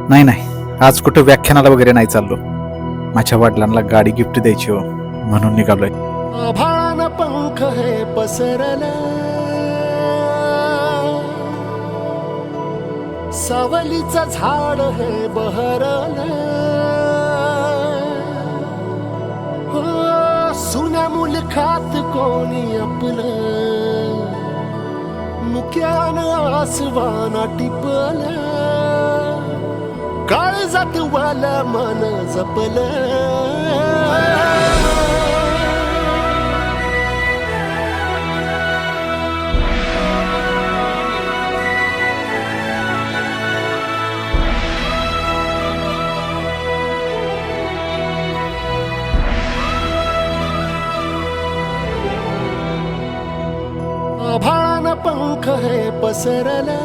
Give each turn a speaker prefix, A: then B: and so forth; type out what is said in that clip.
A: नाही नाही, आज कुठं व्याख्यानाला वगैरे नाही चाललो. माझ्या वडिलांना गाडी गिफ्ट द्यायची हो, म्हणून निघालोय.
B: आभाळानं पंख हे पसरलं, सावलीचं झाड हे बहरलं. हो, सुन्या मुलखात कोणी आपलं, मुक्यानं आसवाना टिपलं. काळजात वाला मन जपलं. आभाळानं पंख हे पसरलं,